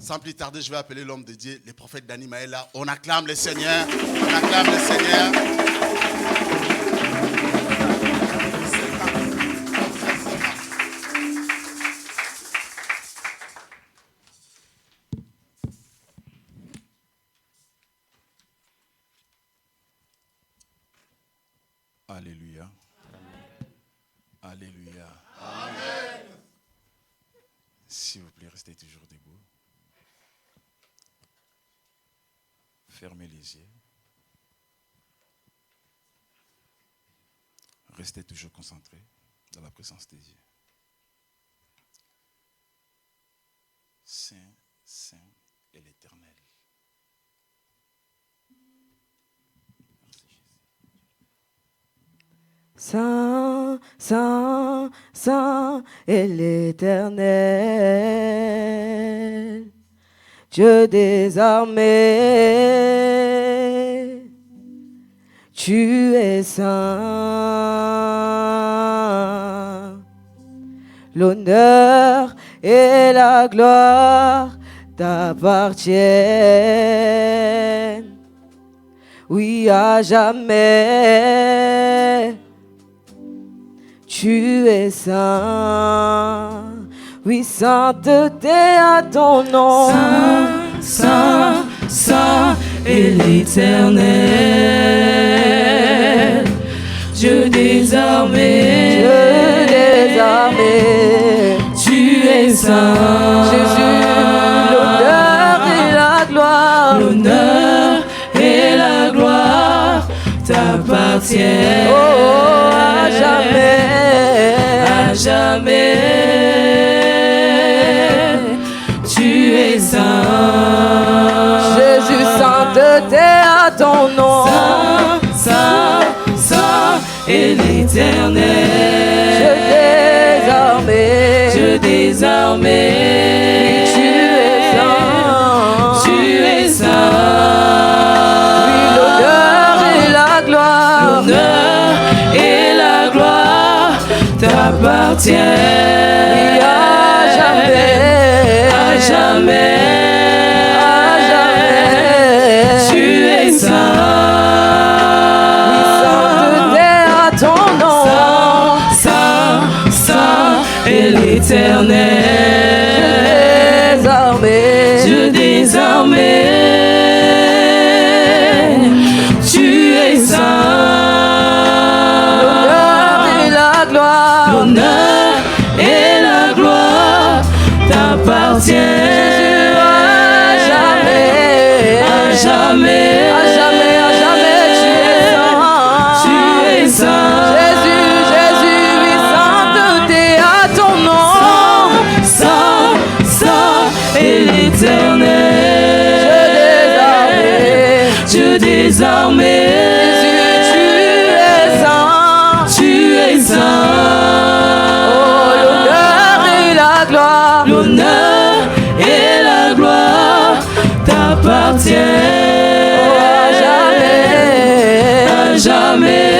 Sans plus tarder, je vais appeler l'homme de Dieu, le prophète Danny Maëla. On acclame le Seigneur. On acclame le Seigneur. Alléluia. Alléluia. Amen. S'il vous plaît, restez toujours debout. Fermez les yeux. Restez toujours concentrés dans la présence de Dieu. Saint, Saint est l'Éternel. Saint, Saint, Saint est l'Éternel, Dieu des armées, tu es saint. L'honneur et la gloire t'appartiennent, oui, à jamais. Tu es saint, oui, sainteté à ton nom. Saint, Saint, Saint est l'Éternel, Dieu des armées, Dieu des armées. Tu es saint. Jésus, l'honneur et la gloire, l'honneur et la gloire t'appartiennent. Oh, à jamais. À jamais, tu es saint. Jésus, sainteté à ton nom. Saint, Saint, Saint est l'Éternel, Dieu des armées, tu es saint. Tu es saint. Oui, l'honneur et la gloire, l'honneur et la gloire t'appartiennent. oui, à jamais, à jamais, à jamais. Tu es saint. Oui, sainteté à ton nom. Saint, Saint, Saint est l'Éternel, Dieu des armées, tu es saint. l'honneur et la gloire, l'honneur et la gloire t'appartiennent. à jamais, à jamais, à jamais, à jamais, tu es saint. tu es saint. Jésus, Jésus, oui, sainteté à ton nom. Saint, Saint est l'Éternel, Dieu des armées. Jésus, Tu es saint. oh, l'honneur et la gloire, l'honneur et la gloire t'appartiennent. oh, à jamais, à jamais,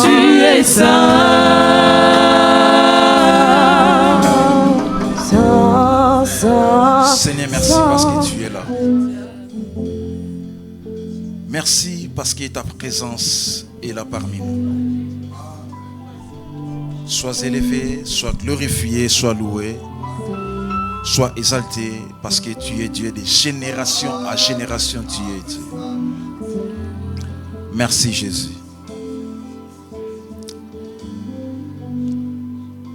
tu es saint. Saint, saint. Seigneur, merci parce que tu es là. Merci parce que ta présence est là parmi nous. Sois élevé, sois glorifié, sois loué, sois exalté parce que tu es Dieu de génération à génération, tu es Dieu. Merci Jésus.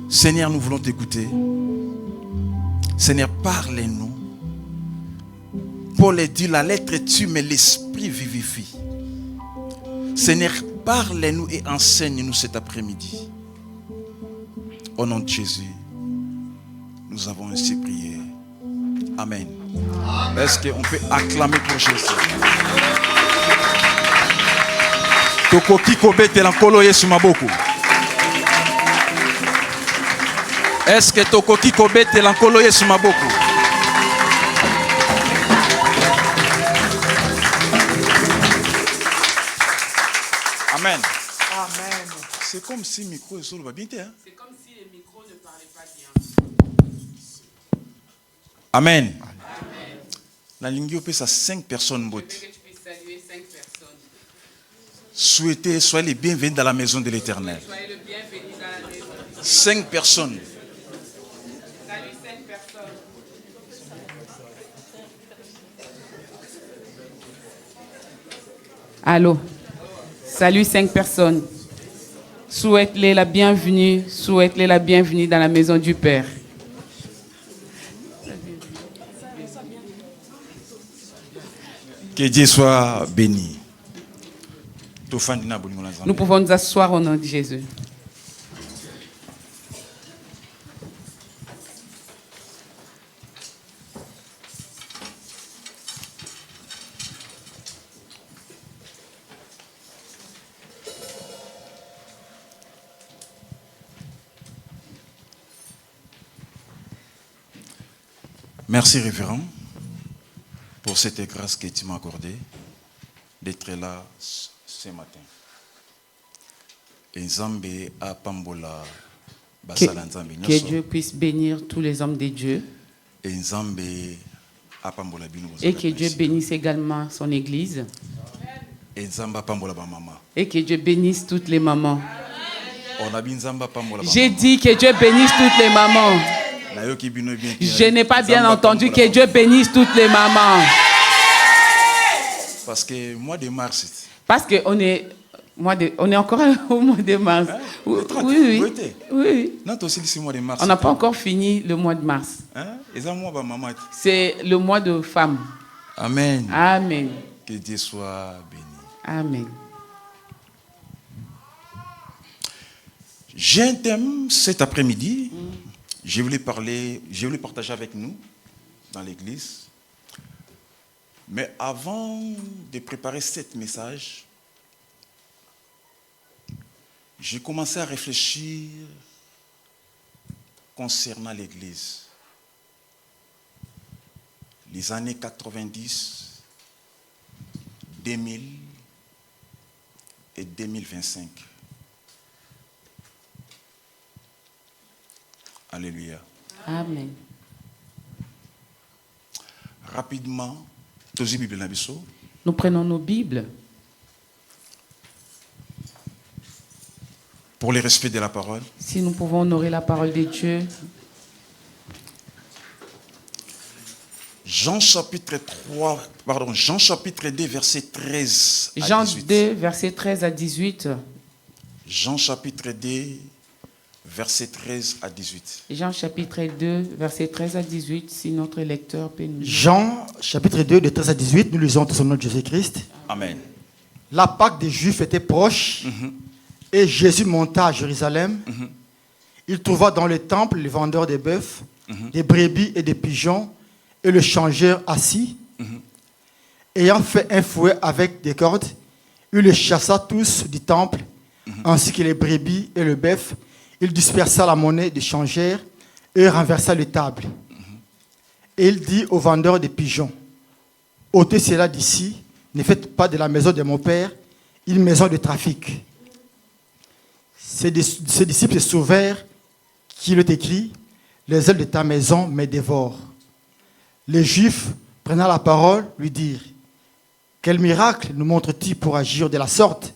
Seigneur, nous voulons t'écouter. Seigneur, parle-nous. Paul dit, la lettre tue, mais l'esprit vivifie. Seigneur, parle-nous et enseigne-nous cet après-midi. Au nom de Jésus, nous avons ainsi prié. Amen. Est-ce qu'on peut acclamer pour Jésus? Tokoki kobete lankolo Yesu maboko. Est-ce que tokoki kobete lankolo Yesu maboko? Amen. Amen. C'est comme si le micro est sur le bas bien. C'est comme si les micros ne parlaient pas bien. Amen. La ligne ça 5 personnes. Souhaitez, soyez les bienvenus dans la maison de l'Éternel. 5 personnes. Salut 5 personnes. Allô. Salut 5 personnes. Souhaite-les la bienvenue. Souhaite-les la bienvenue dans la maison du Père. Que Dieu soit béni. Nous pouvons nous asseoir au nom de Jésus. Merci, révérend, pour cette grâce que tu m'as accordée d'être là ce matin. Que Dieu puisse bénir tous les hommes de Dieu. Et que Dieu bénisse également son église. Et que Dieu bénisse toutes les mamans. J'ai dit que Dieu bénisse toutes les mamans. Je n'ai pas bien entendu que Dieu bénisse toutes les mamans. Parce que mois de mars. Parce qu'on est, on est encore au mois de mars. Hein? Oui. Non, mars. On n'a pas encore fini le mois de mars. Hein? C'est le mois de femmes. Amen. Amen. Que Dieu soit béni. Amen. J'ai un thème cet après-midi. Je voulais partager avec nous dans l'église. Mais avant de préparer ce message, j'ai commencé à réfléchir concernant l'église. Les années 90, 2000 et 2025. Alléluia. Amen. Rapidement, nous prenons nos Bibles. Pour le respect de la parole. Si nous pouvons honorer la parole de Dieu. Jean chapitre 2, verset 13 à 18. Jean 2, verset 13 à 18. Jean chapitre 2, verset 13 à 18. Jean chapitre 2, verset 13 à 18, si notre lecteur peut nous... Jean chapitre 2, de 13 à 18, nous lisons au nom de Jésus-Christ. Amen. La Pâque des Juifs était proche et Jésus monta à Jérusalem. Il trouva dans le temple les vendeurs de bœufs, des brebis et des pigeons et le changeur assis. Ayant fait un fouet avec des cordes, il les chassa tous du temple, ainsi que les brebis et le bœuf. Il dispersa la monnaie des changeurs et renversa les tables. Et il dit aux vendeurs des pigeons, ôtez cela d'ici, ne faites pas de la maison de mon père une maison de trafic. Ses disciples se sauvèrent, qu'il est écrit, les ailes de ta maison me dévorent. Les Juifs, prenant la parole, lui dirent, quel miracle nous montre-t-il pour agir de la sorte?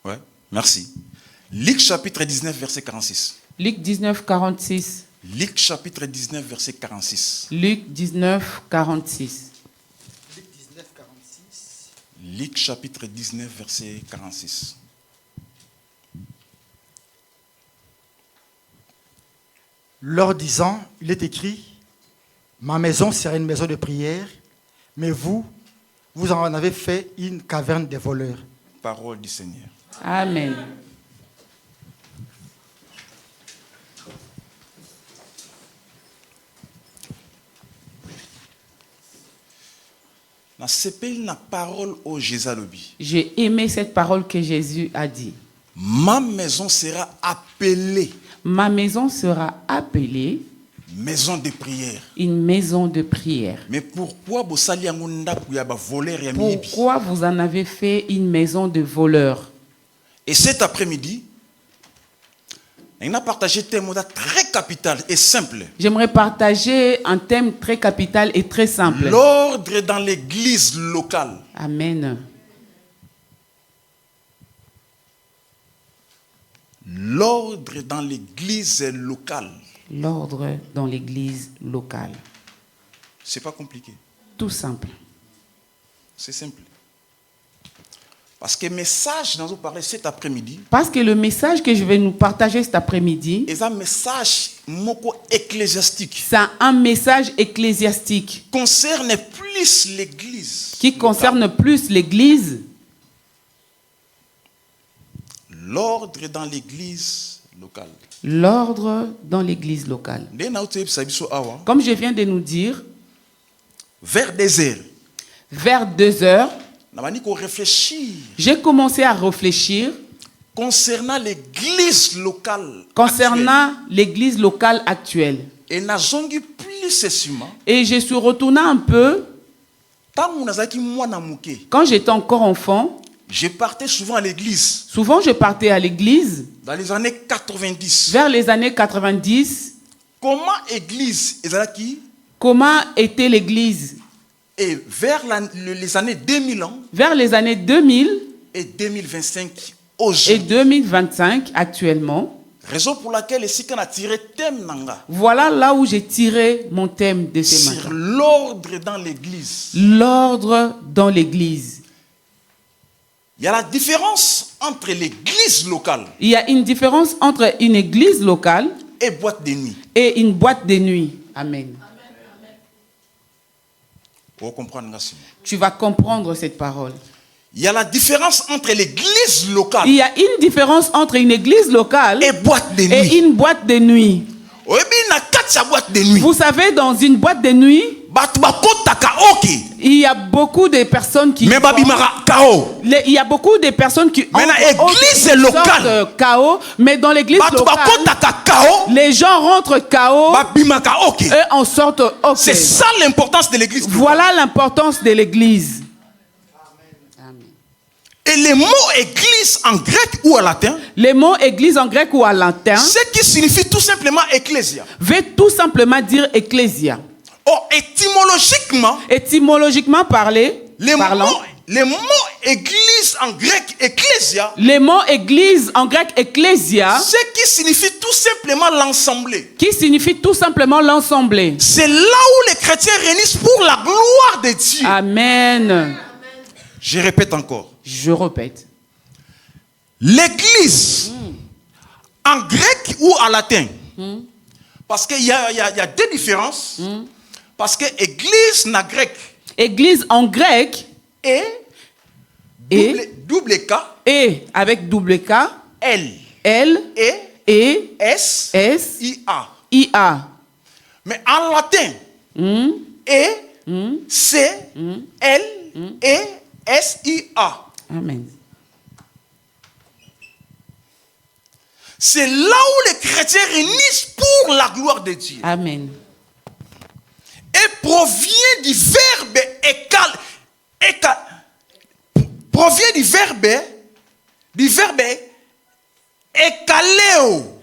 Ouais, merci. Luc chapitre 19, verset 46. Luc 19, 46. Luc chapitre 19, verset 46. Luc 19, 46. Luc chapitre 19, verset 46. Leur disant, il est écrit, ma maison sera une maison de prière, mais vous en avez fait une caverne des voleurs. Parole du Seigneur. Amen. J'ai aimé cette parole que Jésus a dit. Ma maison sera appelée. Ma maison sera appelée. Maison de prière. Une maison de prière. Mais pourquoi vous en avez fait une maison de voleurs? Et cet après-midi, Il a partagé un mot très capital et simple. J'aimerais partager un thème très capital et très simple. L'ordre dans l'église locale. Amen. L'ordre dans l'église locale. L'ordre dans l'église locale. C'est pas compliqué. Tout simple. C'est simple. Parce que le message dont nous parlons cet après-midi, Parce que le message que je vais nous partager cet après-midi, c'est un message ecclésiastique. c'est un message ecclésiastique Concerne plus l'église. qui concerne plus l'église. L'ordre dans l'église locale. L'ordre dans l'église locale. Comme je viens de nous dire, vers 2 heures, vers 2 heures, réfléchir j'ai commencé à réfléchir concernant l'église locale. concernant l'église locale actuelle. Et nazongi plus seulement. Et je suis retourné un peu quand j'étais encore enfant. Je partais souvent à l'église. Souvent, je partais à l'église. Dans les années 90. Vers les années 90. Comment Comment était l'église? Et vers les années 2000 ans. Vers les années 2000. Et 2025 aujourd'hui. Et 2025 actuellement. Raison pour laquelle ici qu'on a tiré thème nanga. Voilà là où j'ai tiré mon thème de ce matin. Sur l'ordre dans l'église. L'ordre dans l'église. Il y a la différence entre l'église locale. Il y a une différence entre une église locale et boîte de nuit. Et une boîte de nuit. Amen. Tu vas comprendre cette parole. Il y a la différence entre l'église locale. Il y a une différence entre une église locale et boîte de nuit. Et une boîte de nuit. Vous savez, dans une boîte de nuit, il y a beaucoup de personnes qui il y a beaucoup de personnes qui l'église locale chaos, mais dans l'église locale, les gens rentrent chaos et en sortent OK. C'est ça l'importance de l'église. Voilà l'importance de l'église. Et les mots église en grec ou en latin, les mots église en grec ou en latin, ce qui signifie tout simplement ecclésia, veut tout simplement dire ecclésia. Oh, étymologiquement parlé, les mots église en grec ecclésia, les mots église en grec ecclésia, ce qui signifie tout simplement l'ensemble, qui signifie tout simplement l'ensemble. C'est là où les chrétiens réunissent pour la gloire de Dieu. Amen. Je répète encore. Je répète. L'église, en grec ou en latin, parce qu'il y a deux différences. Parce que église en grec. Église en grec. Double K. Et avec double K. L. S. I A. Mais en latin, C. L. S. I A. Amen. C'est là où les chrétiens réunissent pour la gloire de Dieu. Amen. Et provient du verbe provient du verbe ekaleo.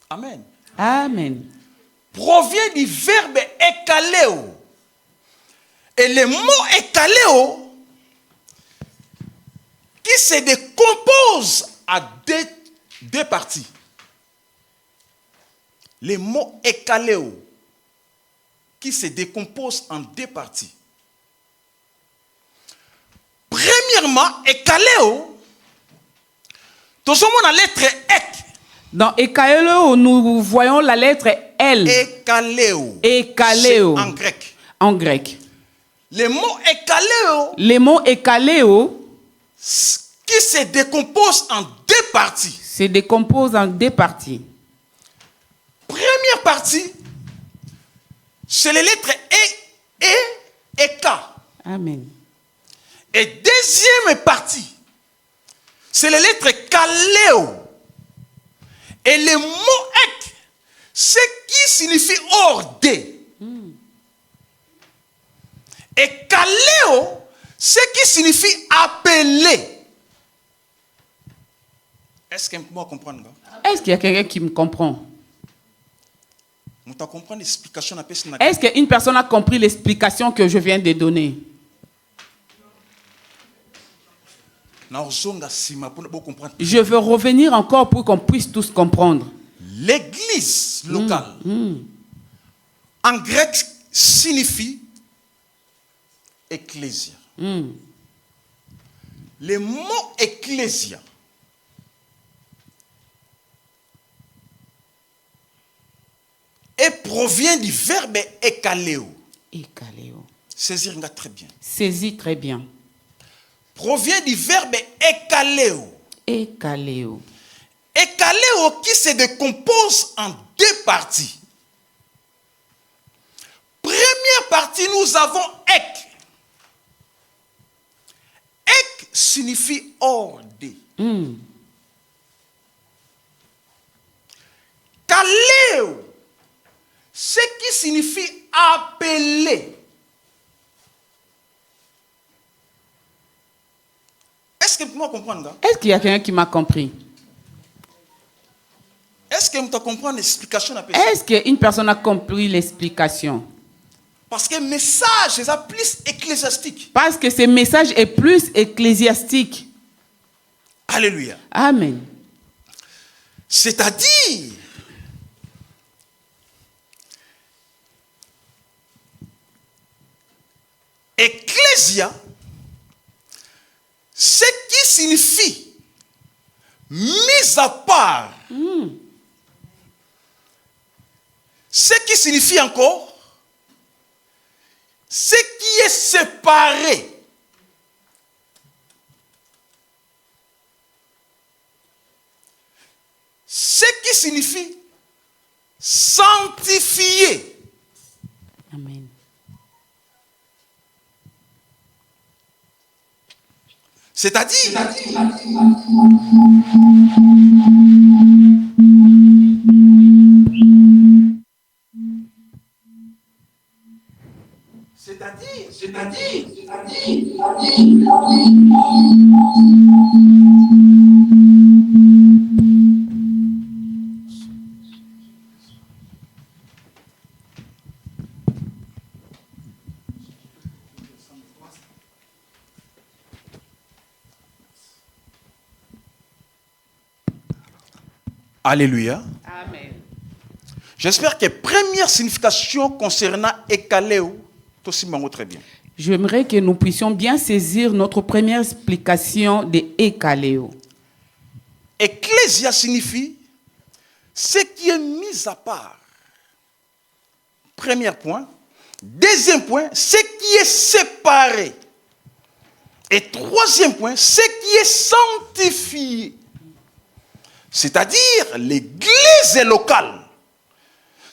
Amen. Amen. Provient du verbe ekaleo. Et le mot ekaleo qui se décompose à deux parties. Le mot ekaleo qui se décompose en deux parties. Premièrement, ekaleo, nous sommes la lettre ek. Dans ekaleo, nous voyons la lettre L. Ekaleo. Ekaleo. En grec. En grec. Le mot ekaleo. Les mots ekaleo qui se décompose en deux parties. Se décompose en deux parties. Première partie, c'est les lettres E et K. Amen. Et deuxième partie, c'est les lettres Kaleo. Et le mot ek, ce qui signifie hors de. Et Kaleo, ce qui signifie appeler. Est-ce que moi comprendre? Est-ce qu'il y a quelqu'un qui me comprend? Est-ce Est-ce qu'une personne a compris l'explication que je viens de donner? Je veux revenir encore pour qu'on puisse tous comprendre. L'église locale, en grec, signifie ecclésia. Le mot ecclésia et provient du verbe ekaleo. Ekaleo. Saisir très bien. Saisis très bien. Provient du verbe ekaleo. Ekaleo. Ekaleo qui se décompose en deux parties. Première partie, nous avons ek. Ek signifie hors de. Kaleo, ce qui signifie appeler. Est-ce que vous comprenez? Est-ce qu'il y a quelqu'un qui m'a compris? Est-ce que vous comprenez l'explication? Est-ce qu'une personne a compris l'explication? Parce que le message est plus ecclésiastique. Parce que ce message est plus ecclésiastique. Alléluia. Amen. C'est-à-dire, ecclésia, ce qui signifie mise à part. Ce qui signifie encore ce qui est séparé. Ce qui signifie sanctifié. Amen. C'est-à-dire, alléluia. Amen. J'espère que première signification concernant Ekaleo, aussi très bien. J'aimerais que nous puissions bien saisir notre première explication de Ekaleo. Ecclésia signifie ce qui est mis à part. Premier point. Deuxième point, ce qui est séparé. Et troisième point, ce qui est sanctifié. C'est-à-dire l'église locale.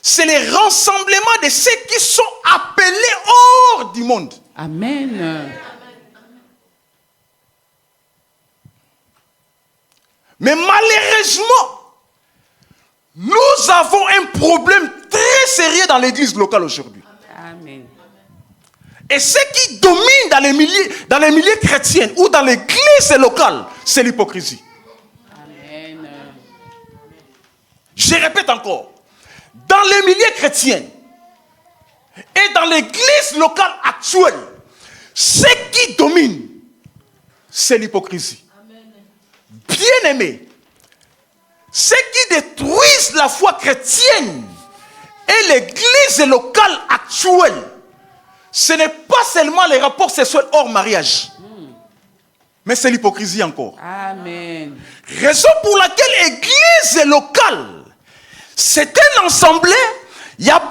C'est le rassemblement de ceux qui sont appelés hors du monde. Amen. Mais malheureusement, nous avons un problème très sérieux dans l'église locale aujourd'hui. Amen. Et ce qui domine dans les milieux chrétiens ou dans l'église locale, c'est l'hypocrisie. Amen. Je répète encore. Dans les milieux chrétiens et dans l'église locale actuelle, ce qui domine, c'est l'hypocrisie. Bien-aimés, ce qui détruit la foi chrétienne et l'église locale actuelle, ce n'est pas seulement les rapports sexuels hors mariage, mais c'est l'hypocrisie encore. Amen. Raison pour laquelle l'église locale, c'est un assemblée, il y a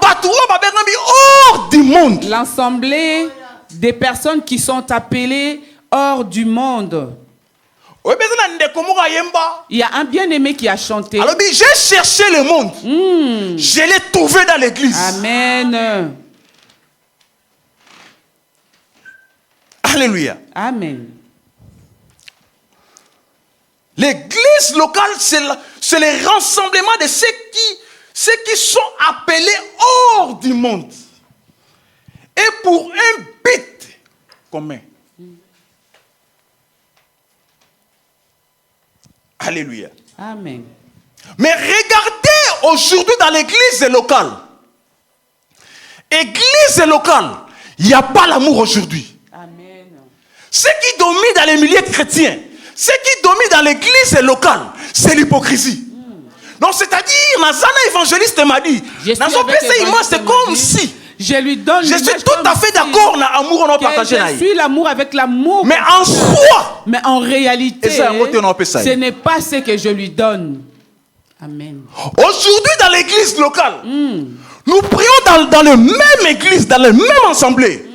hors du monde. L'assemblée des personnes qui sont appelées hors du monde. Il y a un bien-aimé qui a chanté. Alors, j'ai cherché le monde. Je l'ai trouvé dans l'église. Amen. Alléluia. Amen. L'église locale, c'est le rassemblement de ceux qui sont appelés hors du monde. Et pour un but commun. Alléluia. Amen. Mais regardez aujourd'hui dans l'église locale. Église locale, il n'y a pas l'amour aujourd'hui. Amen. Ce qui domine dans les milieux chrétiens, ce qui domine dans l'église locale, c'est l'hypocrisie. Donc c'est-à-dire, Nazana évangéliste m'a dit, c'est comme si je lui donne. je suis tout à fait d'accord dans l'amour on a partagé. Je suis l'amour avec l'amour. Mais en soi, mais en réalité, ce n'est pas ce que je lui donne. Amen. Aujourd'hui dans l'église locale, nous prions dans la même église, dans la même assemblée.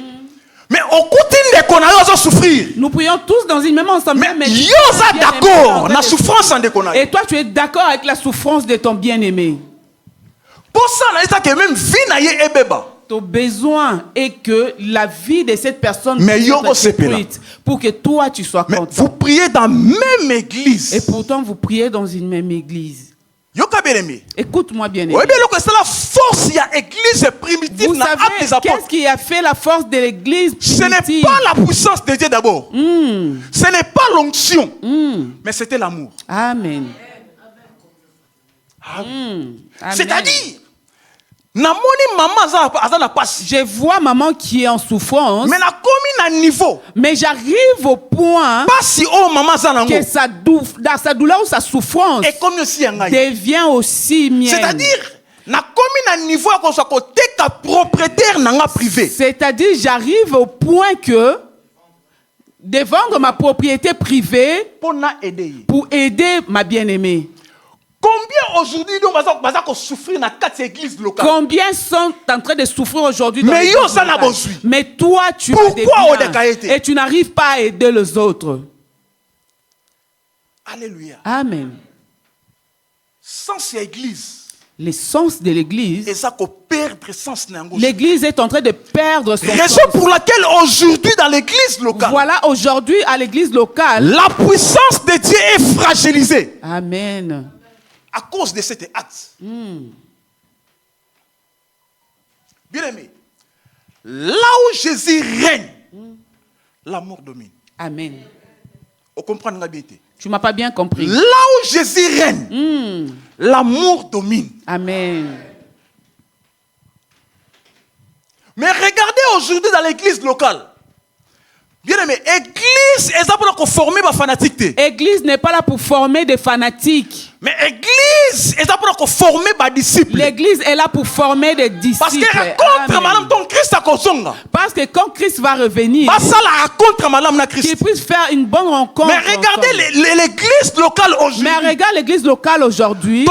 Mais au côté de qu'on a souffrir. Nous prions tous dans une même assemblée. Mais yo ça d'accord, la souffrance en déconnant. Et toi tu es d'accord avec la souffrance de ton bien-aimé. Pour ça, ça que même vie na ye ebeba. Ton besoin est que la vie de cette personne soit détruite pour que toi tu sois content. Vous priez dans la même église. Et pourtant vous priez dans une même église. Écoute-moi bien. Oui, c'est la force de l'église primitive. Vous savez, qu'est-ce qui a fait la force de l'église primitive? Ce n'est pas la puissance de Dieu d'abord. Ce n'est pas l'onction. Mais c'était l'amour. Amen. C'est-à-dire, je vois maman qui est en souffrance. Mais j'arrive au point que sa douleur ou sa souffrance devient aussi mienne. C'est-à-dire, j'arrive au point que de vendre ma propriété privée pour aider ma bien-aimée. Combien aujourd'hui nous souffrir dans 4 églises locales? Combien sont en train de souffrir aujourd'hui dans l'église locale? Mais toi, tu as des biens et tu n'arrives pas à aider les autres. Alléluia. Amen. Sans l'église. L'essence de l'église. L'église est en train de perdre son sens. Raison pour laquelle aujourd'hui dans l'église locale. Voilà, aujourd'hui à l'église locale. La puissance de Dieu est fragilisée. Amen. À cause de cet acte. Bien aimé, là où Jésus règne, l'amour domine. Amen. On comprend bien. Tu m'as pas bien compris. Là où Jésus règne, l'amour domine. Amen. Mais regardez aujourd'hui dans l'église locale. Bien aimé, église est là pour former des fanatiques. Église n'est pas là pour former des fanatiques. Mais église est là pour former des disciples. L'église est là pour former des disciples. Parce que quand Christ va revenir, qu'il puisse faire une bonne rencontre. Mais regardez l'église locale aujourd'hui. Mais regarde l'église locale aujourd'hui.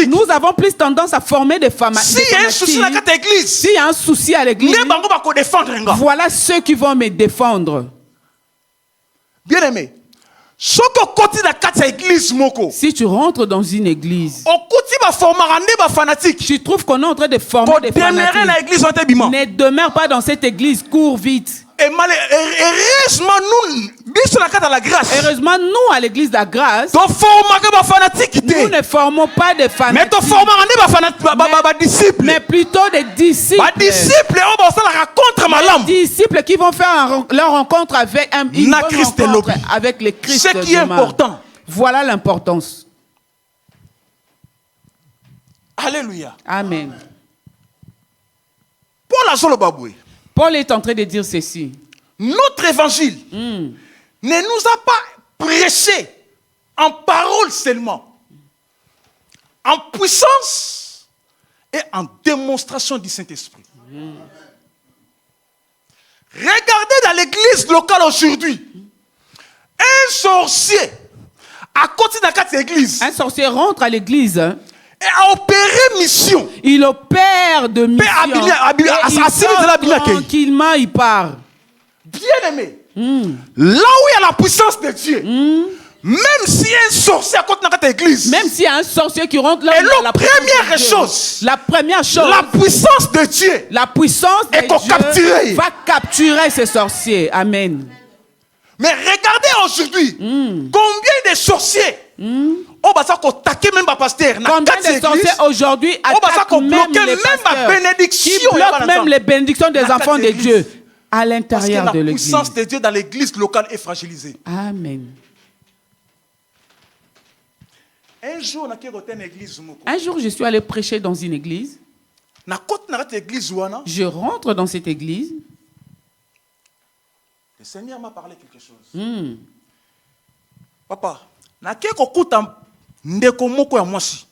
Nous avons plus tendance à former des fanatiques. S'il y a un souci dans cette église, s'il y a un souci à l'église, voilà ceux qui vont me défendre. Bien aimé. Si tu rentres dans une église, tu trouves qu'on est en train de former des fanatiques. Ne demeure pas dans cette église, cours vite. Heureusement, nous à l'église de la grâce, nous ne formons pas des fanatiques, mais plutôt des disciples. Des disciples qui vont faire leur rencontre avec avec le Christ. Ce qui est important. Voilà l'importance. Alléluia. Amen. Paul est en train de dire ceci. Notre évangile ne nous a pas prêché en parole seulement, en puissance et en démonstration du Saint-Esprit. Regardez dans l'église locale aujourd'hui, un sorcier à côté de l'église. Un sorcier rentre à l'église. Et a opéré mission. Il opère de mission. Tranquillement, il part. Bien aimé. Là où il y a la puissance de Dieu. Même si un sorcier à côté de l'église. Même s'il y a un sorcier qui rentre là. Et la première chose. La première chose. La puissance de Dieu. La puissance de Dieu va capturer ces sorciers. Amen. Mais regardez aujourd'hui. Combien de sorciers. Combien de sorciers aujourd'hui attaquent même les pasteurs, qui bloquent même les bénédictions des enfants de Dieu à l'intérieur de l'église. La puissance de Dieu dans l'église locale est fragilisée. Amen. Un jour, je suis allé prêcher dans une église. Je rentre dans cette église. Le Seigneur m'a parlé quelque chose. Papa,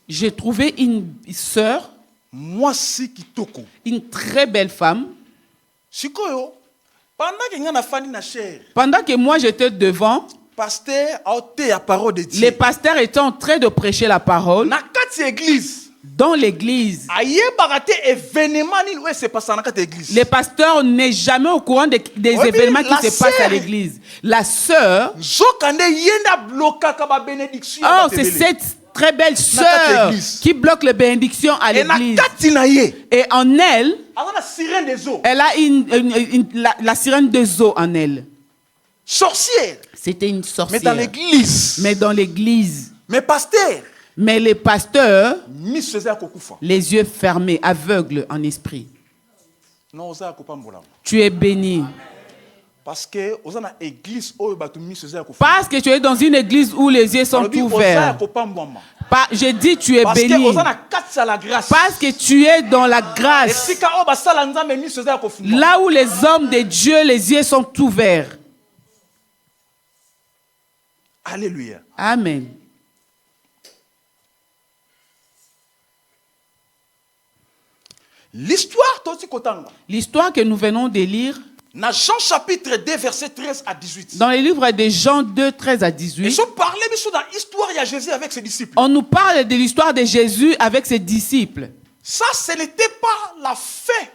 j'ai trouvé une sœur, une très belle femme. Pendant que moi j'étais devant, les pasteurs étaient en train de prêcher la parole dans l'église. Les pasteurs n'est jamais au courant des événements qui se passent à l'église. La sœur, c'est cette très belle sœur qui bloque les bénédictions à l'église. Et en elle, elle a la sirène des eaux en elle. Sorcière. C'était une sorcière. Mais dans l'église. Mais les pasteurs, les yeux fermés, aveugles en esprit. Tu es béni. Parce que tu es dans une église où les yeux sont ouverts. Je dis tu es béni. Parce que tu es dans la grâce. Là où les hommes de Dieu, les yeux sont ouverts. Alléluia. Amen. L'histoire que nous venons de lire dans Jean chapitre 2 verset 13 à 18. Dans le livre de Jean 2 13 à 18. On nous parle de l'histoire de Jésus avec ses disciples. Ça, ce n'était pas la fin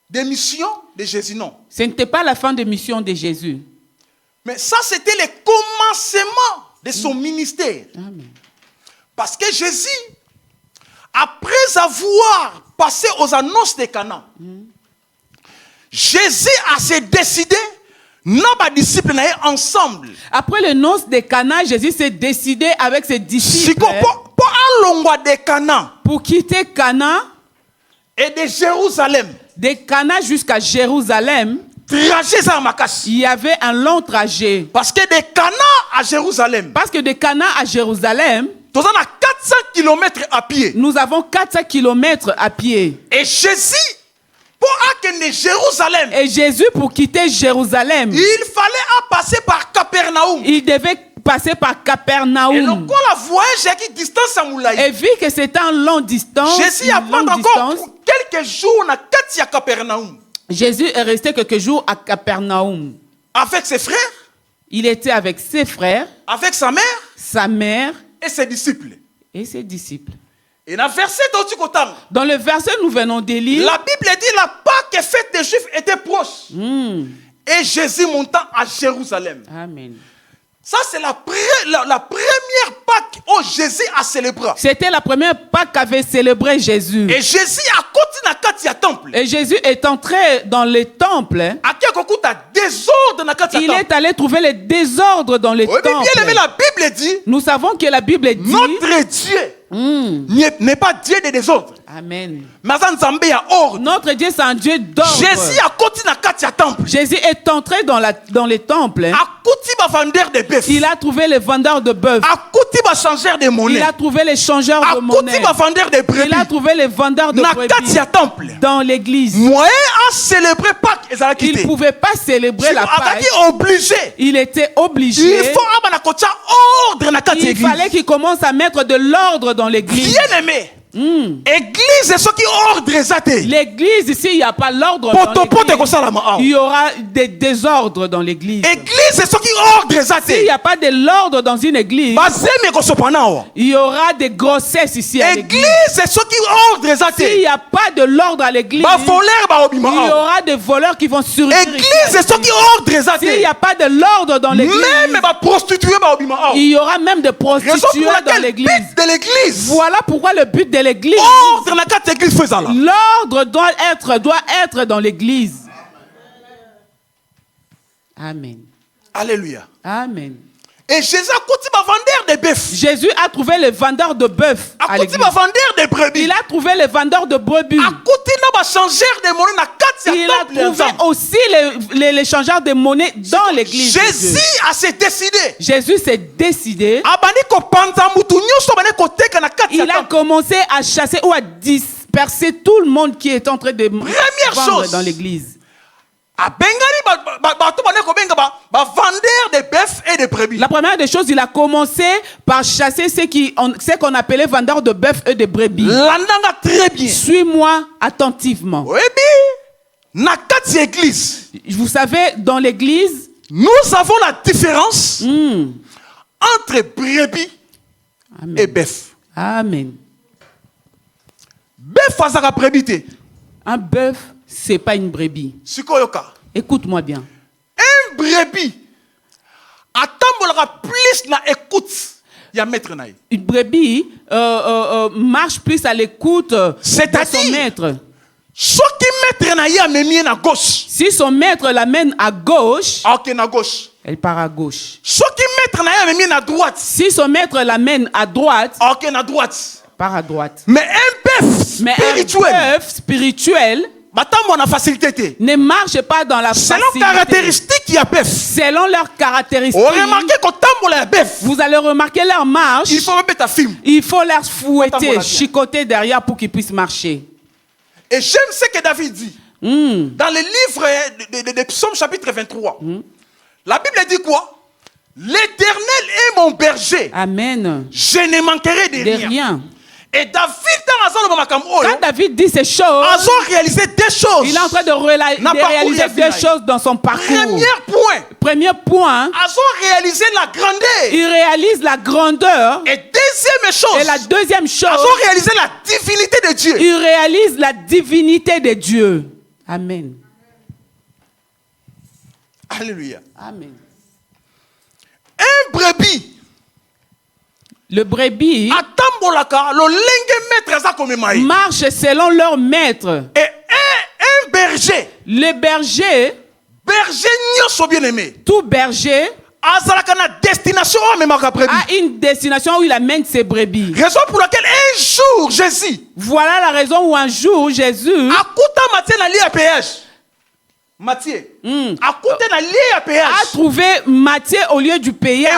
des missions de Jésus, non. Ce n'était pas la fin des missions de Jésus. Mais ça, c'était le commencement de son ministère. Amen. Parce que Jésus, après avoir passé aux annonces de Cana, Jésus a se décidé, nos disciples ensemble. Après les noces de Cana, Jésus s'est décidé avec ses disciples pour quitter Cana et de Jérusalem. De Cana jusqu'à Jérusalem, il y avait un long trajet. Parce que de Cana à Jérusalem, nous avons 400 km à pied. Nous avons 400 km à pied. Et Jésus, pour quitter Jérusalem, il fallait passer par Capernaum. Il devait passer par Capernaum. Et vu que c'était un long distance, Jésus a pris encore quelques jours à Capernaum. Jésus est resté quelques jours à Capernaum. Avec ses frères. Il était avec ses frères. Avec sa mère. Et ses disciples. Et ses disciples. Et dans le verset nous venons de lire, la Bible dit la Pâque fête des Juifs était proche. Et Jésus montant à Jérusalem. Amen. Ça, c'est la première Pâque où Jésus a célébré. C'était la première Pâque qu'avait célébré Jésus. Et Jésus a continué à temple. Et Jésus est entré dans les temples. Il est allé trouver les désordres dans les temples. La Bible dit, nous savons que la Bible dit, notre Dieu n'est pas Dieu de désordre. Amen. Notre Dieu, c'est un Dieu d'ordre. Jésus a continué à temple. Jésus est entré dans les temples. Il a trouvé les vendeurs de bœufs. Il a trouvé les changeurs de monnaie. Il a trouvé les vendeurs de brebis dans l'église. Il ne pouvait pas célébrer la Pâque. Il était obligé. Il fallait qu'il commence à mettre de l'ordre dans l'église. Bien-aimé. Église, ce qui ordre. L'église, ici, il n'y a pas l'ordre dans l'église. Il y aura des désordres dans l'église. Église, ce qui ordre. S'il n'y a pas de l'ordre dans une église, il y aura des grossesses ici à l'église. Église, ce qui ordre. S'il n'y a pas de l'ordre à l'église, il y aura des voleurs qui vont surgir. Église, ce qui ordre. S'il n'y a pas de l'ordre dans l'église, il y aura même des prostituées dans l'église. Voilà pourquoi le but de l'église. L'ordre doit être dans l'église. Amen. Alléluia. Amen. Et Jésus a continué à vendre de bœuf. Jésus a trouvé les vendeurs de bœufs à l'église. Il a trouvé les vendeurs de brebis. Il a trouvé aussi les changeurs de monnaie dans l'église. Jésus s'est décidé. Il a commencé à chasser ou à disperser tout le monde qui est en train de vendre dans l'église. La première des choses, il a commencé par chasser ceux qu'on appelait vendeurs de bœufs et de brebis. Suis-moi attentivement. Vous savez, dans l'église, nous avons la différence entre brebis et bœuf. Amen. Un bœuf, c'est pas une brebis. Écoute-moi bien. Un brebis attend plus na écoute. Une brebis marche plus à l'écoute de son maître. Si son maître l'amène à gauche, elle part à gauche. Si son maître l'amène à droite, part à droite. Mais un bœuf spirituel ne marche pas dans la facilité. Selon leurs caractéristiques. Vous allez remarquer leur marche. Il faut leur fouetter, chicoter derrière pour qu'ils puissent marcher. Et j'aime ce que David dit. Dans le livre de Psaume chapitre 23. La Bible dit quoi? L'Éternel est mon berger. Amen. Je ne manquerai de rien. Et David, quand David dit ces choses, il est en train de réaliser deux choses dans son parcours. Premier point, il réalise la grandeur. Et la deuxième chose, la divinité de Dieu. Il réalise la divinité de Dieu. Amen. Alléluia. Amen. Un brebis. Le brebis marche selon leur maître. Et un berger. Le berger, tout berger a une destination où il amène ses brebis. Raison pour laquelle un jour Jésus. Voilà la raison où un jour Jésus Matthieu a trouvé Matthieu au lieu du péage. Et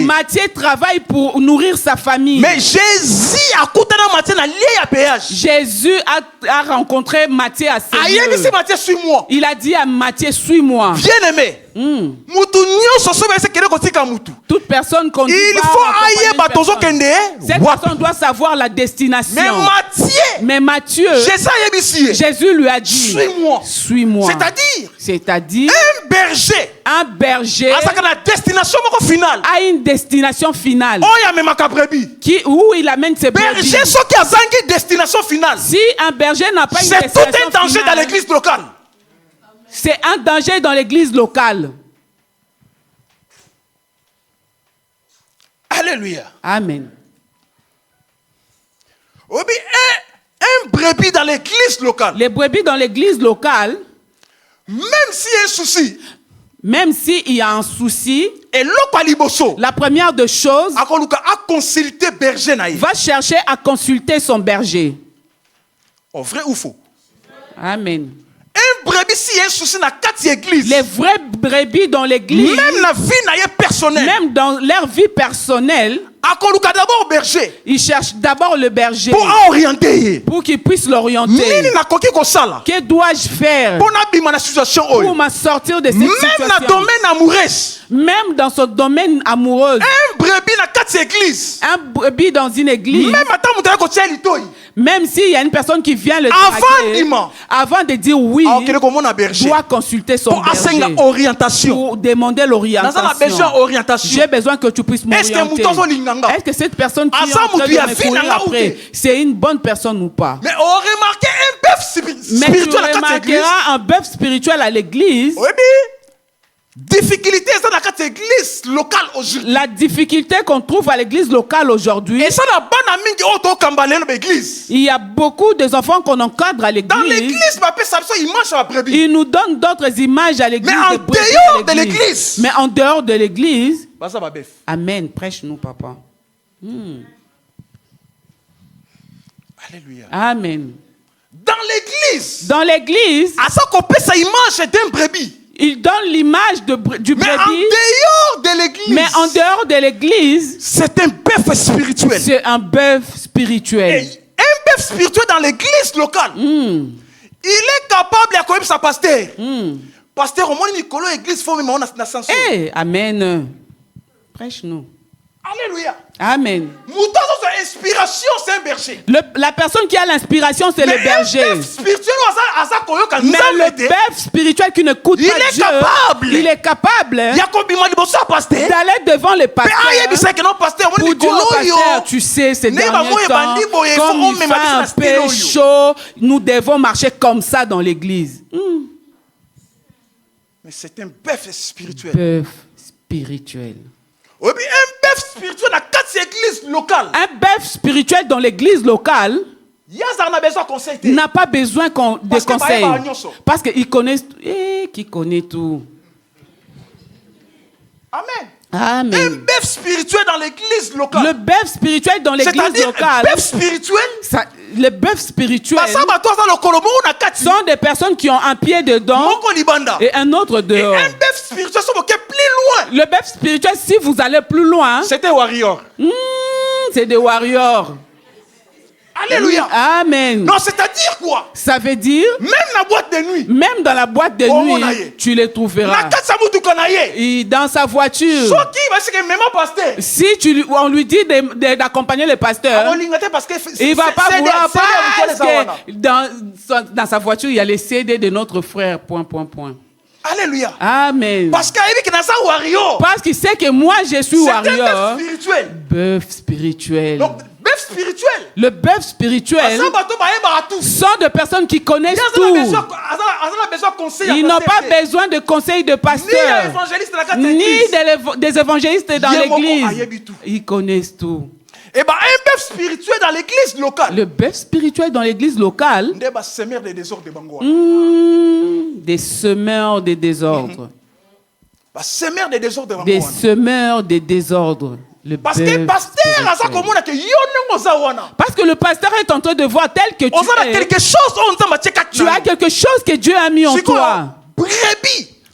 Matthieu travaille pour nourrir sa famille. Mais Jésus a rencontré Matthieu à ses lieux. Matthieu, suis-moi. Il a dit à Matthieu, suis-moi. Bien-aimé. Toute personne conduit cette personne doit savoir la destination. Mais Matthieu, Jésus lui a dit, suis-moi. C'est-à-dire un berger a une destination finale où il amène ses brebis. Si un berger n'a pas une destination finale, c'est tout un danger dans l'église locale. C'est un danger dans l'église locale. Alléluia. Amen. Un brebis dans l'église locale. Les brebis dans l'église locale, même s'il y a un souci, même s'il y a un souci, et la première des choses, va chercher à consulter son berger. Vrai ou faux? Amen. Un brebis, s'il y a un souci dans l'église, les vrais brebis dans l'église, même dans leur vie personnelle, ils cherchent d'abord le berger pour qu'il puisse l'orienter. Que dois-je faire pour m'en sortir de cette situation? Même dans ce domaine amoureux. Un brebis dans une église, même s'il y a une personne qui vient le draguer, avant de dire oui, doit consulter son berger pour demander l'orientation. J'ai besoin que tu puisses m'orienter. Est-ce que cette personne qui est en train de me courir après, c'est une bonne personne ou pas? Mais on remarque un bœuf spirituel tu remarqueras un bœuf spirituel à l'église. Difficulté dans l'église locale aujourd'hui. La difficulté qu'on trouve à l'église locale aujourd'hui. Il y a beaucoup d'enfants qu'on encadre à l'église. Dans l'église, ils nous donnent d'autres images à l'église. Mais en dehors de l'église. Mais en dehors de l'église, Amen. Prêche-nous, papa. Alléluia. Amen. Dans l'église. Dans l'église. Ça image d'un brebis. Il donne l'image du brebis. Mais en dehors de l'église. Mais en dehors de l'église. C'est un bœuf spirituel. C'est un bœuf spirituel. Et un bœuf spirituel dans l'église locale. Il est capable de connaître sa pasteur. Pasteur, au moins, Nicolas, l'église, il faut même ascension. Amen. Prêche-nous. Alléluia. Amen. Inspiration, c'est un berger. La personne qui a l'inspiration, c'est le berger. Mais le bœuf spirituel qui n'écoute pas Dieu, il est capable d'aller devant le pasteur pour dire au pasteur, tu sais, ces derniers temps, comme il fait un peu chaud, nous devons marcher comme ça dans l'église. Mais c'est un bœuf spirituel. Bœuf spirituel. Un bœuf spirituel dans 4 églises locales. Un bœuf spirituel dans l'église locale n'a pas besoin de conseils. Parce qu'il connaît, qui connaît tout. Amen. Amen. Un bœuf spirituel dans l'église locale. Le bœuf spirituel dans l'église locale. Le bœuf spirituel. Les bœufs spirituels sont des personnes qui ont un pied dedans et un autre dehors. Et un bœuf spirituel, c'est plus loin. Le bœuf spirituel, si vous allez plus loin, c'est des warriors. C'est des warriors. Alléluia. Amen. Non, c'est-à-dire quoi? Ça veut dire, même la boîte de nuit. Même dans la boîte de nuit, tu les trouveras. Et dans sa voiture. Si on lui dit d'accompagner le pasteur, il ne va pas vouloir parce que dans sa voiture, il y a les CD de notre frère. Alléluia. Amen. Parce qu'il sait que moi, je suis warrior. Bœuf spirituel. Donc, bœuf spirituel. Le bœuf spirituel sont des personnes qui connaissent tout. Ils n'ont pas besoin de conseils de pasteur, ni des évangélistes dans l'église. Ils connaissent tout. Et un bœuf spirituel dans l'église locale. Le bœuf spirituel dans l'église locale. Des semeurs de désordre. Des semeurs de désordre. Parce que le pasteur est en train de voir tel que tu es. Tu as quelque chose que Dieu a mis en toi.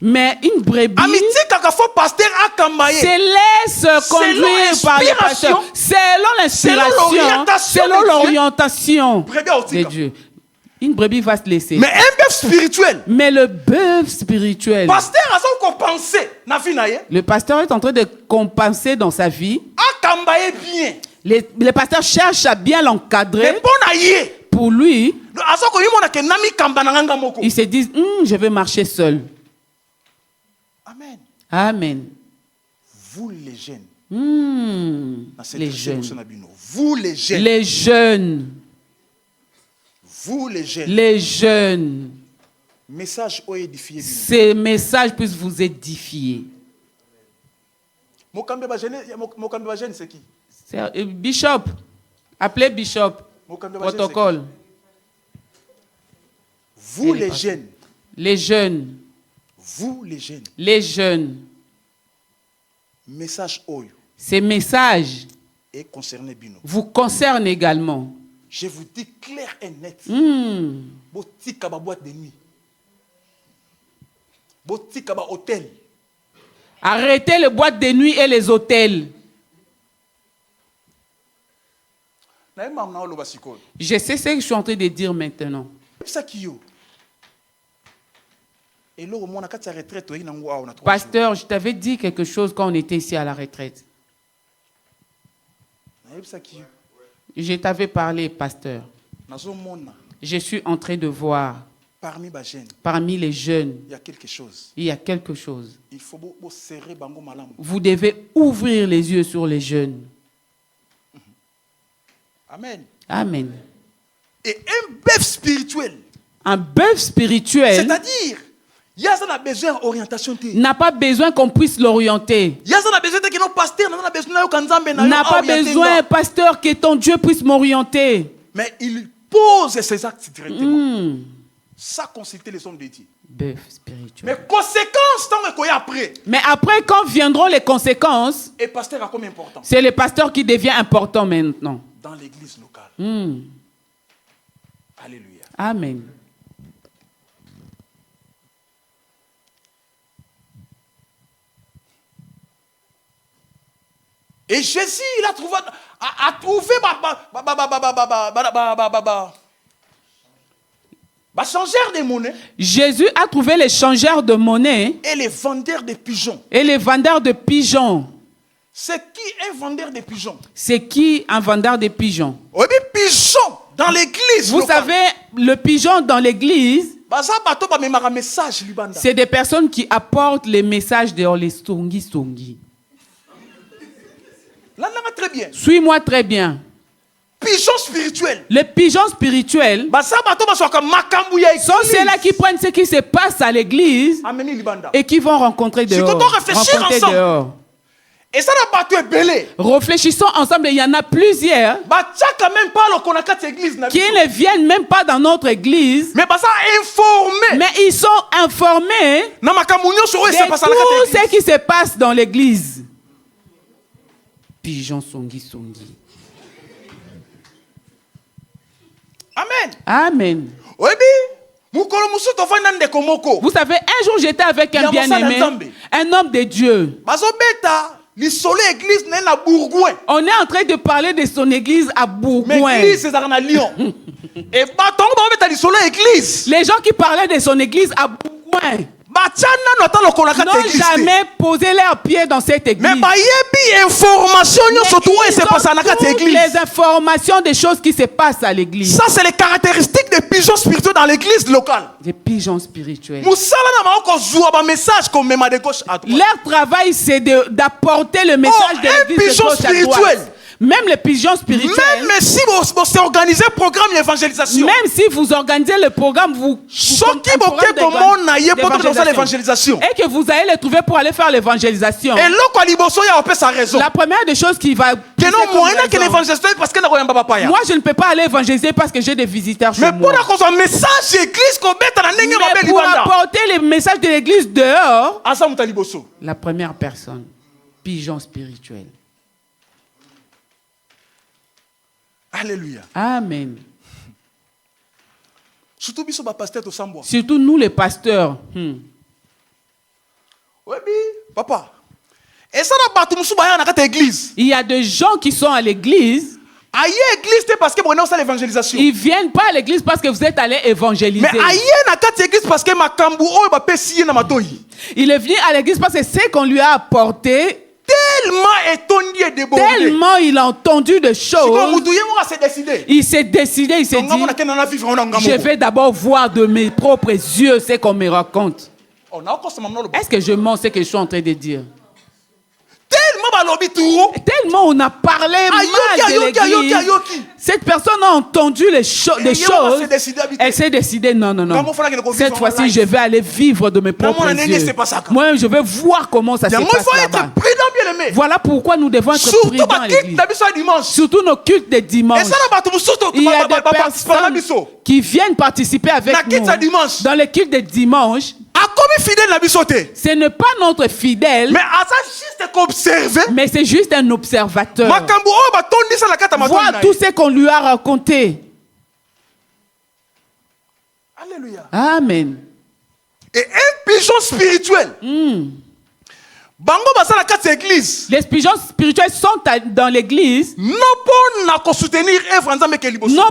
Mais une brebis se laisse conduire par le pasteur selon l'inspiration, selon l'orientation de Dieu. Une brebis va se laisser. Mais un bœuf spirituel. Mais le bœuf spirituel. Le pasteur est en train de compenser dans sa vie. Le pasteur cherche à bien l'encadrer. Pour lui, il se dit, je vais marcher seul. Amen. Amen. Vous les jeunes. Les jeunes. Vous les jeunes. Les jeunes. Vous les jeunes. Les jeunes. Message édifié. Ces messages puissent vous édifier. C'est qui? C'est Bishop. Appelez Bishop. Protocole. Vous les jeunes. Les jeunes. Vous les jeunes. Les jeunes. Message oyo. Ces messages vous concernent également. Je vous dis clair et net. Botika ba boîte de nuit. Botika ba hôtel. Arrêtez les boîtes de nuit et les hôtels. Je sais ce que je suis en train de dire maintenant. Pasteur, je t'avais dit quelque chose quand on était ici à la retraite. Je t'avais parlé, pasteur. Je suis en train de voir. Parmi les jeunes, il y a quelque chose. Il y a quelque chose. Il faut serrer bango malam. Vous devez ouvrir les yeux sur les jeunes. Amen. Amen. Et un bœuf spirituel. Un bœuf spirituel. C'est-à-dire, il y a besoin d'orientation. N'a pas besoin qu'on puisse l'orienter. Il y a besoin de pasteur. N'a pas besoin, pasteur, que ton Dieu puisse m'orienter. Mais il pose ses actes directement. Ça consulter les hommes de Dieu. Bœuf spirituel. Mais conséquences, tant que après. Mais après, quand viendront les conséquences, et pasteur a comme important. C'est le pasteur qui devient important maintenant. Dans l'église locale. Alléluia. Amen. Et Jésus, il a trouvé changeur de monnaie. Jésus a trouvé les changeurs de monnaie. Et les vendeurs de pigeons. Et les vendeurs de pigeons. C'est qui un vendeur de pigeons? C'est qui un vendeur de pigeons? Oui, pigeon dans l'église. Vous savez, le pigeon dans l'église, c'est des personnes qui apportent les messages de les stongi. Très bien. Suis-moi très bien. Pigeons spirituels. Les pigeons spirituels sont ceux-là qui prennent ce qui se passe à l'église et qui vont rencontrer dehors. Et ça n'a pas été belé. Réfléchissons ensemble, il y en a plusieurs qui ne viennent même pas dans notre église. Mais ils sont informés de tout ce qui se passe dans l'église. Pigeon songi. Amen. Amen. Vous savez, un jour j'étais avec un bien-aimé, un homme de Dieu. On est en train de parler de son église à Bourgoin. Les gens qui parlaient de son église à Bourgoin n'ont jamais posé leurs pieds dans cette église. Mais ils ont les informations des choses qui se passent à l'église. Ça, c'est les caractéristiques des pigeons spirituels dans l'église locale. Des pigeons spirituels. Leur travail, c'est d'apporter le message de l'église de gauche à droite. Même les pigeons spirituels. Même si vous organisez un programme d'évangélisation. Même si vous organisez le programme, l'évangélisation. Et que vous allez les trouver pour aller faire l'évangélisation. Et la première des choses qui va. Moi, je ne peux pas aller évangéliser parce que j'ai des visiteurs chez moi. Mais pour apporter le message de l'église dehors, la première personne, pigeon spirituel. Alléluia. Amen. Surtout nous les pasteurs. Oui, papa. Il y a des gens qui sont à l'église. Ils viennent pas à l'église parce que vous êtes allés évangéliser. Mais il est venu à l'église parce que c'est qu'on lui a apporté. Tellement il a entendu des choses. Il s'est décidé, il s'est dit, je vais d'abord voir de mes propres yeux ce qu'on me raconte. Est-ce que je mens ce que je suis en train de dire? Tellement on a parlé mal de l'église. Cette personne a entendu des choses. Elle s'est décidée, non. Cette fois-ci, je vais aller vivre de mes propres yeux. Moi, je vais voir comment ça se passe là-bas. Voilà pourquoi nous devons être prudents à l'église. Surtout nos cultes de dimanche. Il y a des personnes qui viennent participer avec nous dans les cultes de dimanche. Ce n'est pas notre fidèle, mais c'est juste un observateur. Voir tout ce qu'on lui a raconté. Alléluia. Amen. Et un pigeon spirituel. Les pigeons spirituels sont dans l'église. Non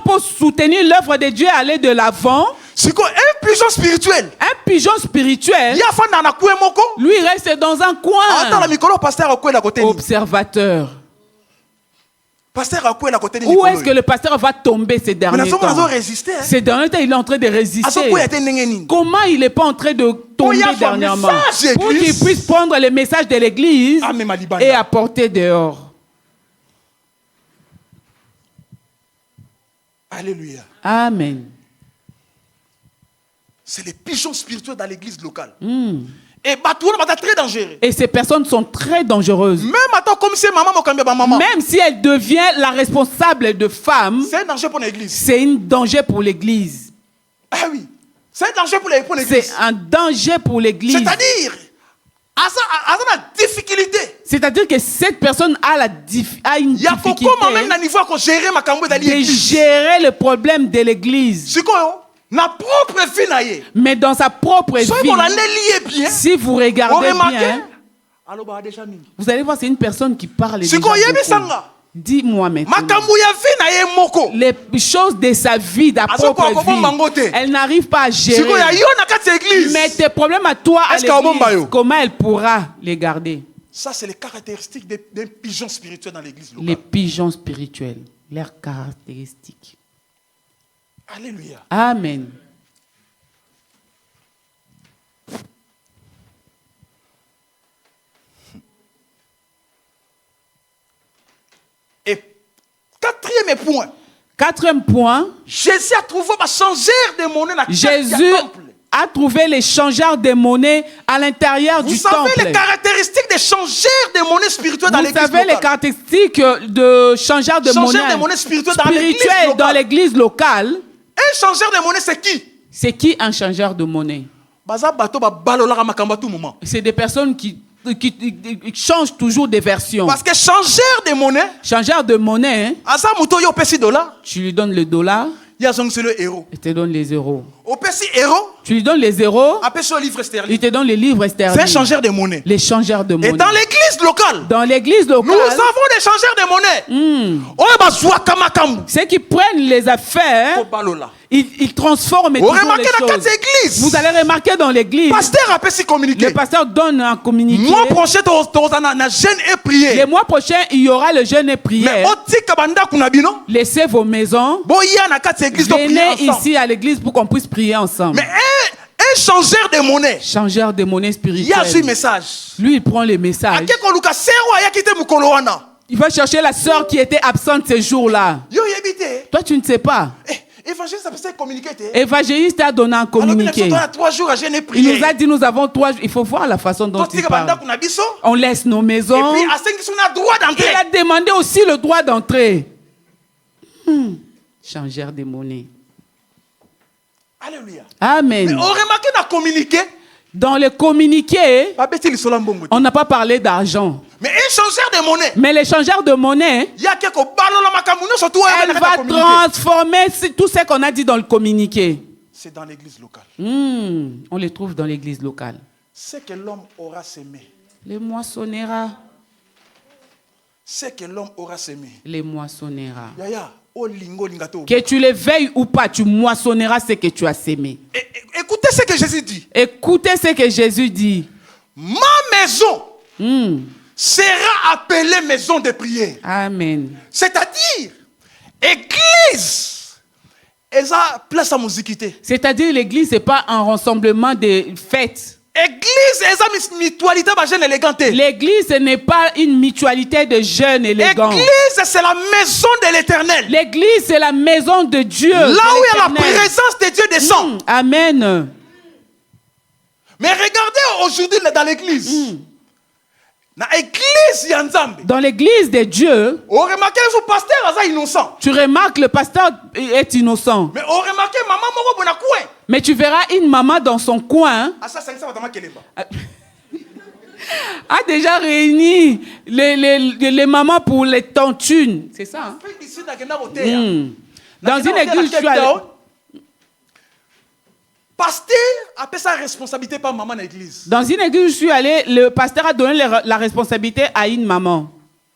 pour soutenir l'œuvre de Dieu, aller de l'avant. Un pigeon spirituel. Lui reste dans un coin. Observateur. Où est-ce que le pasteur va tomber ces derniers temps? Ces derniers temps, il est en train de résister. Comment il n'est pas en train de tomber dernièrement? Pour qu'il puisse prendre le message de l'église et apporter dehors. Alléluia. Amen. C'est les pigeons spirituels dans l'église locale. Et très dangereux. Et ces personnes sont très dangereuses. Même si elle devient la responsable de femmes, c'est un danger pour l'église. C'est un danger pour l'église. Ah oui. C'est un danger pour l'église. C'est un danger pour l'église. C'est-à-dire, c'est-à-dire que cette personne a une difficulté de gérer le problème de l'église. Mais dans sa propre vie, si vous regardez bien, vous allez voir, c'est une personne qui parle déjà beaucoup. Dis-moi maintenant. Les choses de sa vie, de sa propre vie, elle n'arrive pas à gérer. Mais tes problèmes à toi, à l'église, comment elle pourra les garder? Ça, c'est les caractéristiques d'un pigeon spirituel dans l'église locale. Les pigeons spirituels, leurs caractéristiques. Alléluia. Amen. Et quatrième point, Jésus a trouvé de monnaie dans Jésus a trouvé les changeurs de monnaie à l'intérieur du temple. Vous savez les caractéristiques des changeurs de monnaie spirituelle dans l'église locale. Vous savez les caractéristiques de changeurs de monnaie spirituelle dans l'église locale. Un changeur de monnaie, c'est qui? C'est qui un changeur de monnaie? C'est des personnes qui changent toujours des versions. Parce que changeur de monnaie, tu lui donnes le dollar, il te donne les euros. Tu lui donnes les euros, il te donne les livres sterling. C'est un changeur de monnaie. Les changeurs de monnaie. Et dans l'église locale, nous avons des changeurs de monnaie. Ceux qui prennent les affaires, ils transforment toujours les choses. Vous allez remarquer dans l'église, le pasteur donne un communiqué. Le mois prochain, il y aura le jeûne et prière. Laissez vos maisons. Venez ici à l'église pour qu'on puisse prier ensemble. Mais un changeur de monnaie spirituelle, il a ce message. Lui, il prend les messages. Il va chercher la sœur qui était absente ce jour-là. Toi, tu ne sais pas. Évangéliste a donné un communiqué. Il nous a dit, nous avons 3 jours. Il faut voir la façon dont il parle. On laisse nos maisons. Il a demandé aussi le droit d'entrer. Changeur de monnaie. Alléluia. Amen. Mais on remarque dans le communiqué. Dans le communiqué, on n'a pas parlé d'argent. Mais un changeur de monnaie. Mais les changeurs de monnaie, elle va transformer tout ce qu'on a dit dans le communiqué. C'est dans l'église locale. On les trouve dans l'église locale. Ce que l'homme aura semé, les moissonnera. Ce que l'homme aura semé, les moissonnera. Que tu les veilles ou pas, tu moissonneras ce que tu as sémé. Écoutez ce que Jésus dit. Écoutez ce que Jésus dit. Ma maison sera appelée maison de prière. Amen. C'est-à-dire, église, elle a place à musicité. C'est-à-dire, l'église, ce n'est pas un rassemblement de fêtes. L'église, ce n'est pas une mutualité de jeunes élégants. L'église, c'est la maison de l'Éternel. L'église, c'est la maison de Dieu. Là où il y a la présence de Dieu descend. Amen. Mais regardez aujourd'hui dans l'église. Dans l'église de Dieu, tu remarques le pasteur est innocent. Mais tu verras une maman dans son coin a déjà réuni les mamans pour les tantunes. C'est ça. Hein? Dans une église, tu as... Pasteur a pris sa responsabilité par maman dans l'église. Dans une église où je suis allé, le pasteur a donné la responsabilité à une maman.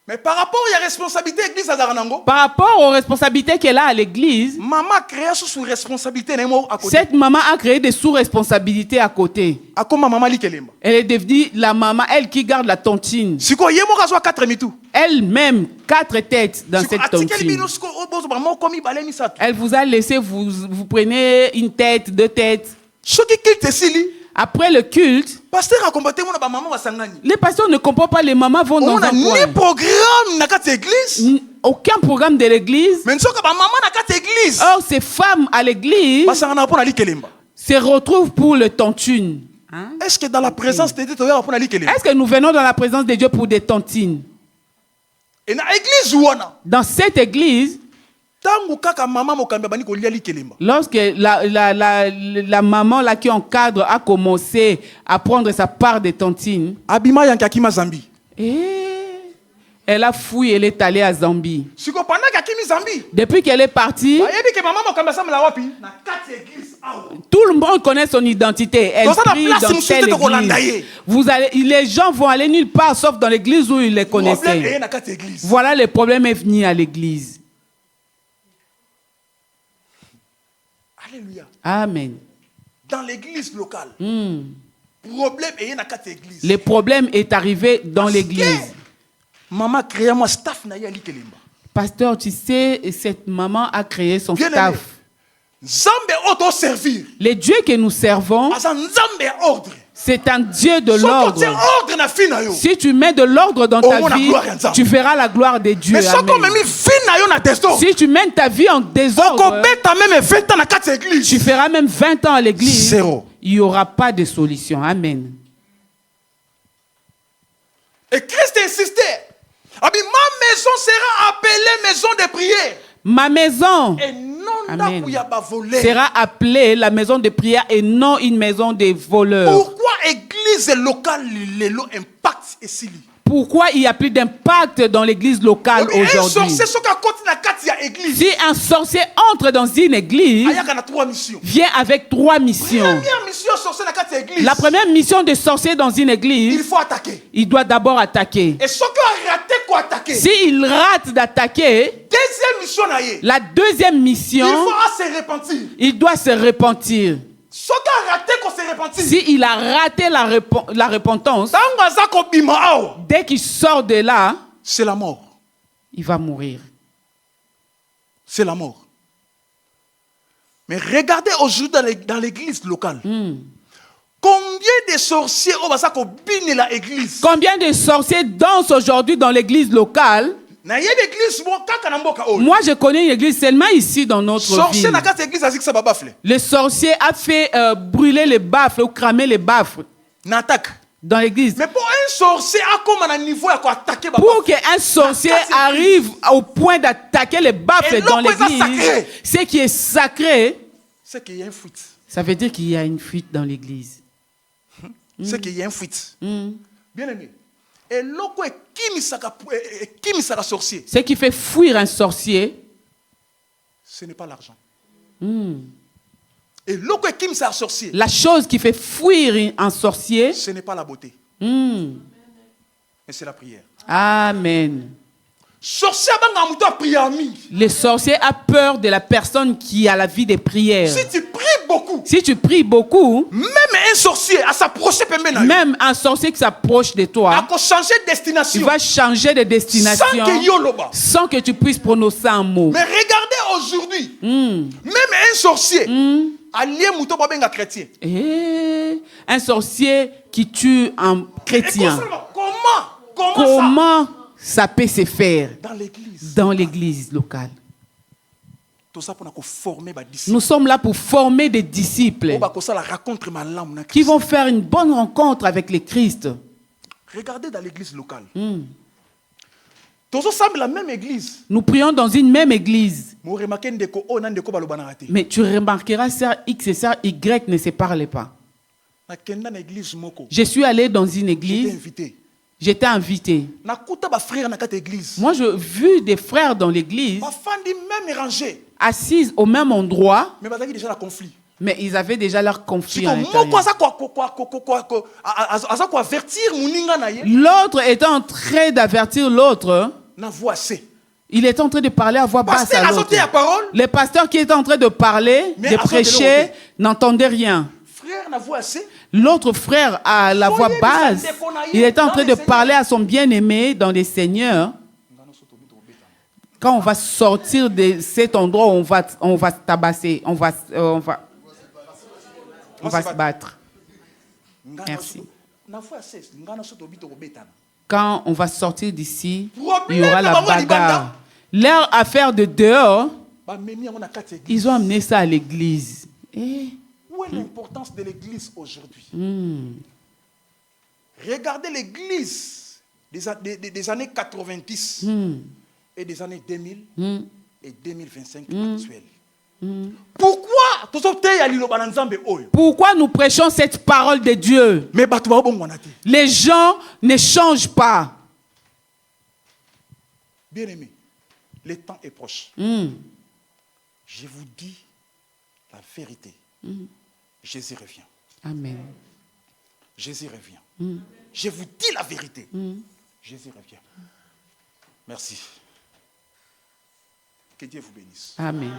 Mais par rapport à la responsabilité de l'église à Zaranango, par rapport aux responsabilités qu'elle a à l'église, maman a créé sous responsabilité à côté. Cette maman a créé des sous-responsabilités à côté. Elle est devenue la maman, elle qui garde la tontine. Elle-même, 4 têtes dans cette tontine. Elle vous a laissé, vous prenez une tête, 2 têtes. Après le culte, les pasteurs ne comprennent pas, les mamans vont dans un coin. Aucun programme de l'église. Or, ces femmes à l'église se retrouvent pour le tontune. Hein? Est-ce que dans la présence de Dieu, est-ce que nous venons dans la présence de Dieu pour des tontines? Dans cette église, Lorsque la maman là qui encadre a commencé à prendre sa part de tontine, elle a fouillé, elle est allée à Zambie. Depuis qu'elle est partie, tout le monde connaît son identité. Elle prie dans telle église. Les gens vont aller nulle part sauf dans l'église où ils les connaissaient. Voilà le problème est venu à l'église. Alléluia. Amen. Dans l'église locale, le problème est arrivé dans l'église. Maman créé moi staff na yali kelimba. Pasteur, tu sais, cette maman a créé son staff. Le Dieu que nous servons, c'est un Dieu de l'ordre. Si tu mets de l'ordre dans ta vie, tu verras la gloire de Dieu. Amen. Si tu mènes ta vie en désordre, tu feras même 20 ans à l'église. Il n'y aura pas de solution. Amen. Et Christ insistait. Ma maison sera appelée maison de prière. Ma maison sera appelée la maison de prière et non une maison de voleurs. Pourquoi l'église locale impact ici? Pourquoi il n'y a plus d'impact dans l'église locale aujourd'hui? Si un sorcier entre dans une église, vient avec 3 missions. La première mission de sorcier dans une église, il faut attaquer. Il doit d'abord attaquer. Et ce qui a raté quoi attaquer? S'il rate d'attaquer, la deuxième mission, il faut se repentir. Il doit se repentir. S'il a raté la repentance, dès qu'il sort de là, c'est la mort. Il va mourir. C'est la mort. Mais regardez aujourd'hui dans l'église locale. Combien de sorciers l'église? Combien de sorciers dansent aujourd'hui dans l'église locale? Moi, je connais une église seulement ici dans notre ville. Le sorcier a fait brûler les baffles ou cramer les baffles dans l'église. Mais pour un sorcier, pour qu'un sorcier arrive au point d'attaquer les baffles dans l'église, ce qui est sacré, c'est qu'il y a une fuite. Ça veut dire qu'il y a une fuite dans l'église. C'est qu'il y a une fuite. Bien aimé. Et sorcier. Ce qui fait fuir un sorcier, ce n'est pas l'argent. Et sorcier. La chose qui fait fuir un sorcier, ce n'est pas la beauté. Mais c'est la prière. Amen. Le sorcier a peur de la personne qui a la vie de prière. Si tu pries beaucoup, même un sorcier qui s'approche de toi, il va changer de destination sans que tu puisses prononcer un mot. Mais regardez aujourd'hui, même un sorcier, un sorcier qui tue un chrétien. Comment ça peut se faire dans l'église locale? Nous sommes là pour former des disciples qui vont faire une bonne rencontre avec le Christ. Regardez dans l'église locale. La même église. Nous prions dans une même église. Mais tu remarqueras, sœur X et sœur Y ne se parlent pas. Je suis allé dans une église. J'étais invité. Moi, j'ai vu des frères dans l'église assis au même endroit, mais ils avaient déjà leur conflit à l'intérieur. L'autre était en train d'avertir l'autre. Il était en train de parler à voix basse à l'autre. Le pasteur qui était en train de parler, de prêcher, n'entendait rien. L'autre frère à la voix basse, il était en train de parler à son bien-aimé dans les Seigneurs. Quand on va sortir de cet endroit, on va se tabasser, on va se battre. Merci. Quand on va sortir d'ici, il y aura la bagarre. Leur affaire de dehors, ils ont amené ça à l'église. Où est l'importance de l'église aujourd'hui? Regardez l'église des années 90 et des années 2000. et 2025 actuel. Pourquoi nous prêchons cette parole de Dieu? Les gens ne changent pas. Bien-aimés, le temps est proche. Je vous dis la vérité. Jésus revient. Amen. Jésus revient. Je vous dis la vérité. Jésus revient. Merci. Que Dieu vous bénisse. Amen.